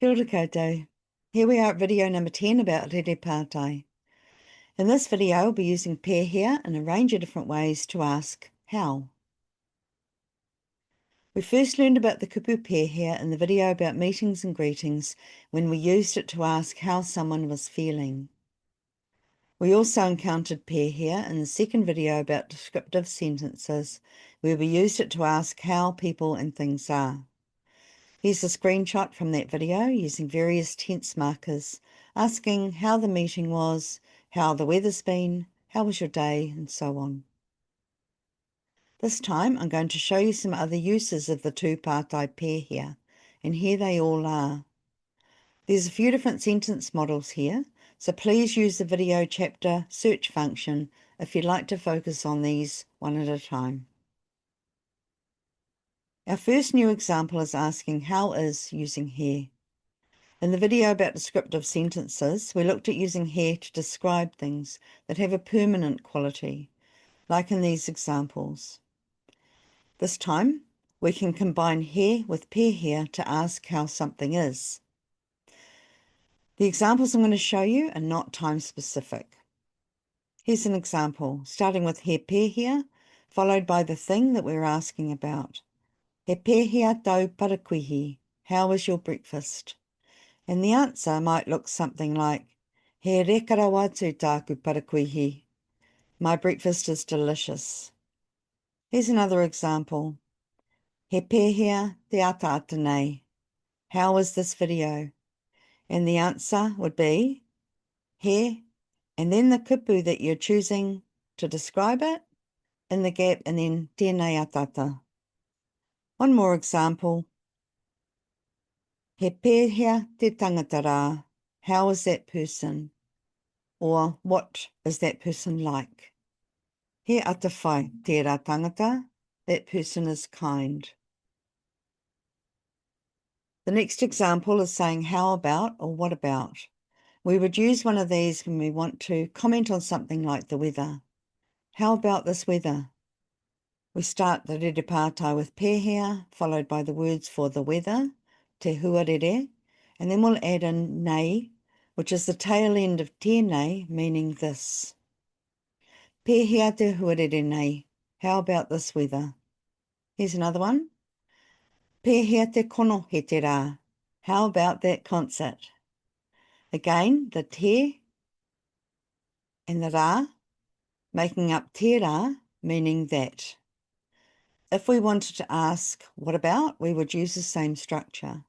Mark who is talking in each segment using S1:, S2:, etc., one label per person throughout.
S1: Kia ora koutou. Here we are at video number 10 about rerepātai. In this video, I'll be using pēhea in a range of different ways to ask how. We first learned about the kupu pēhea in the video about meetings and greetings when we used it to ask how someone was feeling. We also encountered pēhea in the second video about descriptive sentences where we used it to ask how people and things are. Here's a screenshot from that video using various tense markers, asking how the meeting was, how the weather's been, how was your day, and so on. This time I'm going to show you some other uses of the tūpātai pēhea, and here they all are. There's a few different sentence models here, so please use the video chapter search function if you'd like to focus on these one at a time. Our first new example is asking how is using he. In the video about descriptive sentences, we looked at using he to describe things that have a permanent quality, like in these examples. This time, we can combine he with pēhea to ask how something is. The examples I'm going to show you are not time-specific. Here's an example, starting with he pēhea, followed by the thing that we're asking about. He pēhea tau parakuihi, how was your breakfast? And the answer might look something like, he rekara watu tāku parakuihi, my breakfast is delicious. Here's another example. He pēhea te ataata nei, how was this video? And the answer would be, he, and then the kupu that you're choosing to describe it, in the gap, and then tēnei atata. One more example. He pēhea te tangata rā, how is that person? Or what is that person like? He atawhai tērā tangata, that person is kind. The next example is saying how about or what about. We would use one of these when we want to comment on something like the weather. How about this weather? We start the rerepātai with pēhea, followed by the words for the weather, te huarere, and then we'll add in nei, which is the tail end of tēnei, meaning this. Pēhea te huarere nei, how about this weather? Here's another one. Pēhea te kono he te rā, how about that concert? Again, the te and the rā, making up te rā, meaning that. If we wanted to ask, what about, we would use the same structure.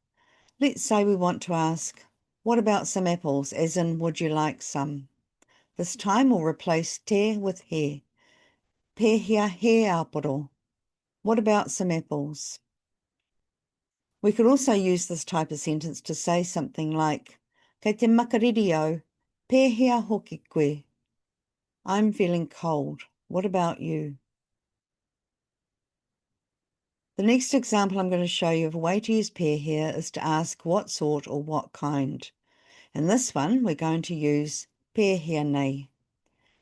S1: Let's say we want to ask, what about some apples, as in, would you like some? This time we'll replace te with he. Pēhea he aporo. What about some apples? We could also use this type of sentence to say something like, kei te makarireo, pēhea hoki koe. I'm feeling cold. What about you? The next example I'm going to show you of a way to use pēhea is to ask what sort or what kind. In this one, we're going to use pēhea nei.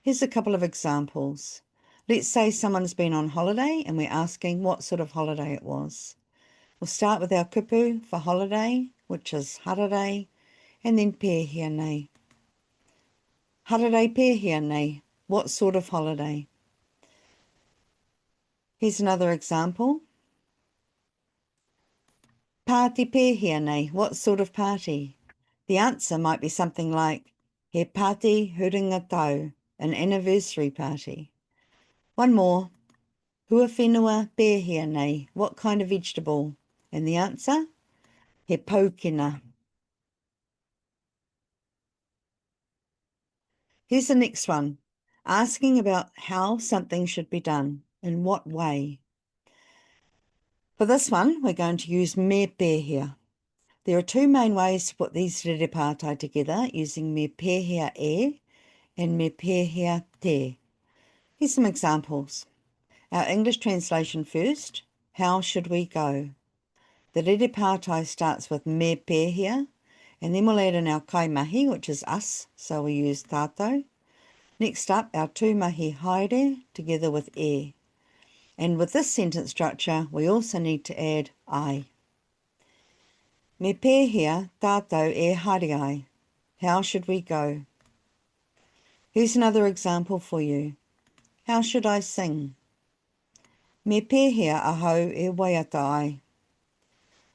S1: Here's a couple of examples. Let's say someone's been on holiday and we're asking what sort of holiday it was. We'll start with our kupu for holiday, which is harare, and then pēhea nei. Harare pēhea nei, what sort of holiday? Here's another example. Pāti pēhea nei, what sort of party? The answer might be something like, he pāti huringa tau, an anniversary party. One more, hua whenua pēhea nei, what kind of vegetable? And the answer, he paukina. Here's the next one, asking about how something should be done, in what way. For this one, we're going to use me pēhea. There are two main ways to put these rerepātai together, using me pēhea e and me pēhea te. Here's some examples. Our English translation first, how should we go? The rerepātai starts with me pēhea, and then we'll add in our kaimahi, which is us, so we use tātou. Next up, our tūmahi haere, together with e. And with this sentence structure, we also need to add I. Me pēhea tātou e haere ai. How should we go? Here's another example for you. How should I sing? Me pēhea ahau e waiata ai.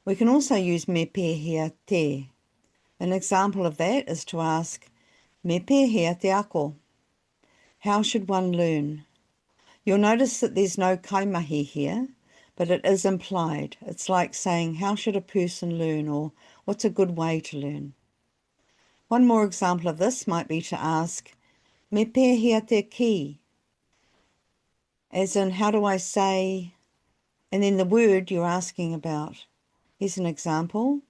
S1: We can also use me pēhea te. An example of that is to ask, me pēhea te ako. How should one learn? You'll notice that there's no kaimahi here, but it is implied. It's like saying, how should a person learn, or what's a good way to learn? One more example of this might be to ask, me pēhea te ki, as in, how do I say, and then the word you're asking about. Here's an example.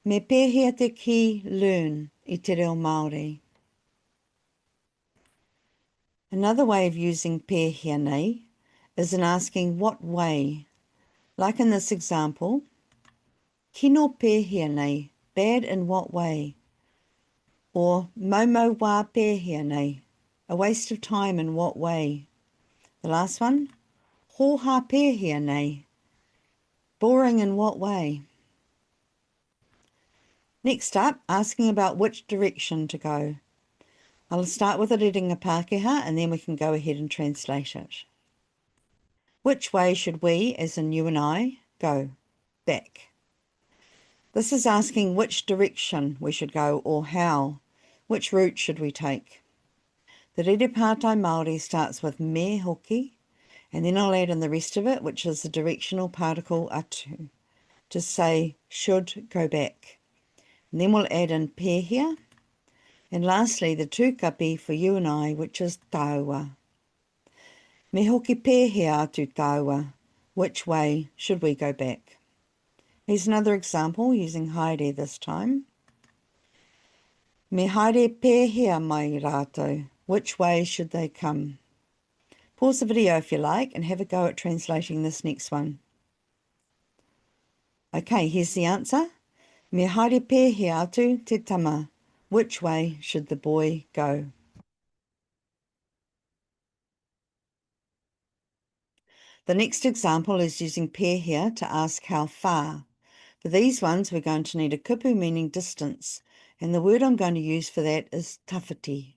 S1: Me pēhea te ki learn I te reo Māori. Another way of using pēhea nei is in asking what way. Like in this example, kino pēhea nei, bad in what way? Or momo wā pēhea nei, a waste of time in what way? The last one, hoha pēhea nei, boring in what way? Next up, asking about which direction to go. I'll start with a readinga Pākehā and then we can go ahead and translate it. Which way should we, as in you and I, go? Back. This is asking which direction we should go or how. Which route should we take? The rerepātai Māori starts with me hoki, and then I'll add in the rest of it, which is the directional particle atu, to say should go back. And then we'll add in pēhea, and lastly the tūkapi for you and I, which is taua. Me hoki pēhea atu taua. Which way should we go back? Here's another example using haere this time. Me haere pēhea mai rātou. Which way should they come? Pause the video if you like and have a go at translating this next one. Okay, here's the answer. Me haere pēhea atu te tama. Which way should the boy go? The next example is using pēhea to ask how far. For these ones, we're going to need a kupu meaning distance, and the word I'm going to use for that is tawhiti.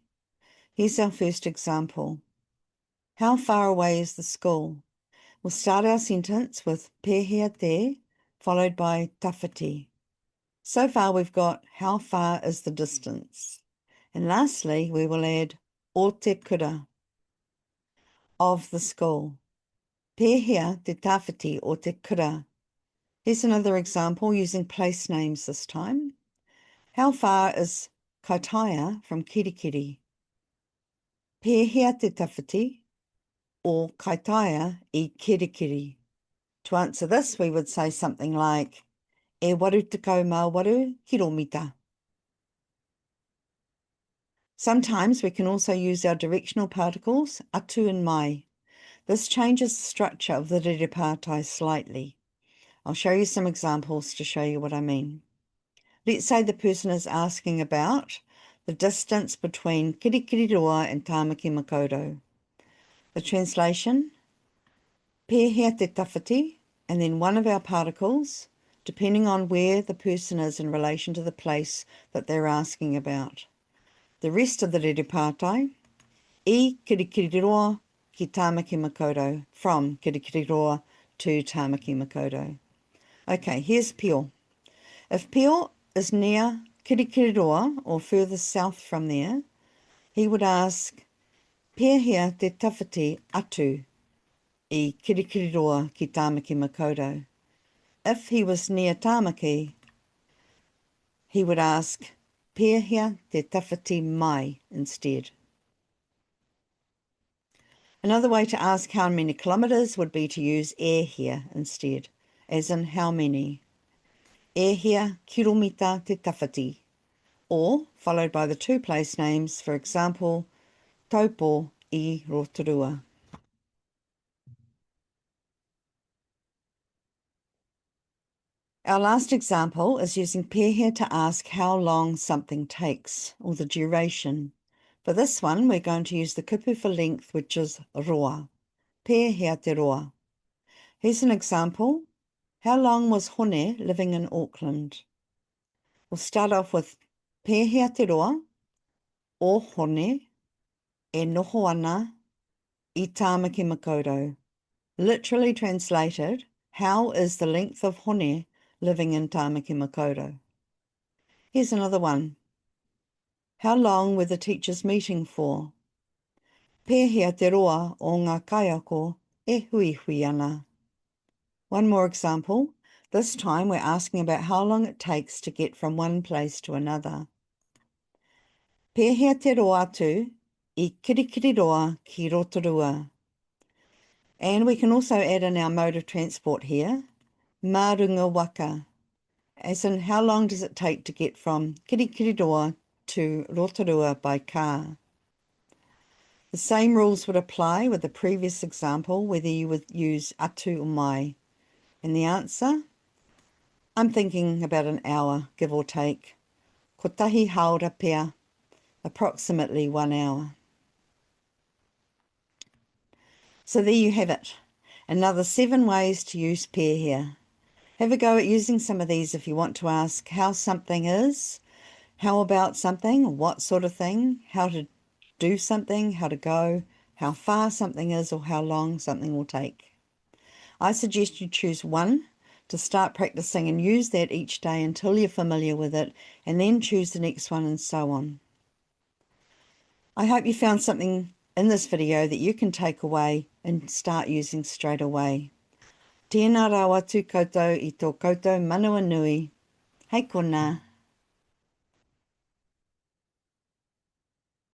S1: Here's our first example. How far away is the school? We'll start our sentence with pēhea te, followed by tawhiti. So far we've got how far is the distance. And lastly, we will add o te kura, of the school. Pēhea te tawhiti o te kura. Here's another example using place names this time. How far is Kaitaia from Kirikiri? Pēhea te tawhiti o Kaitaia I Kirikiri. To answer this, we would say something like, e waru tekau mā waru kiromita. Sometimes we can also use our directional particles, atu and mai. This changes the structure of the rerepātai slightly. I'll show you some examples to show you what I mean. Let's say the person is asking about the distance between Kirikiriroa and Tāmaki Makaurau. The translation, pēhea te tawhiti, and then one of our particles, depending on where the person is in relation to the place that they're asking about. The rest of the rerepātai, I Kirikiriroa ki Tāmaki Makaurau, from Kirikiriroa to Tāmaki Makaurau. Okay, here's Pio. If Pio is near Kirikiriroa or further south from there, he would ask, pēhea te tawhiti atu I Kirikiriroa ki Tāmaki Makaurau. If he was near Tāmaki, he would ask, pēhea te tawhiti mai instead. Another way to ask how many kilometres would be to use e here instead, as in how many. Pēhea kiromita te tawhiti, or followed by the two place names, for example, Taupo I Rotorua. Our last example is using pēhea to ask how long something takes, or the duration. For this one, we're going to use the kupu for length, which is roa. Pēhea te roa. Here's an example. How long was Hone living in Auckland? We'll start off with Pēhea te roa, o hone, e noho ana, I tāmaki makoto. Literally translated, how is the length of hone living in tāmaki makoto? Here's another one. How long were the teachers meeting for? Pēhea te roa o ngā kaiako e hui hui ana. One more example. This time we're asking about how long it takes to get from one place to another. Pēhea te roa atu I kirikiri roa ki Rotorua. And we can also add in our mode of transport here, marunga waka, as in how long does it take to get from Kirikiriroa to Rotorua by car. The same rules would apply with the previous example, whether you would use atu or mai. And the answer? I'm thinking about an hour, give or take. Ko tahi haora pea, approximately 1 hour. So there you have it. Another 7 ways to use pēhea. Have a go at using some of these if you want to ask how something is, how about something, what sort of thing, how to do something, how to go, how far something is, or how long something will take. I suggest you choose one to start practicing and use that each day until you're familiar with it, and then choose the next one and so on. I hope you found something in this video that you can take away and start using straight away. Tēnā rawa tū koutou I tō koutou manawa nui. Hei kona.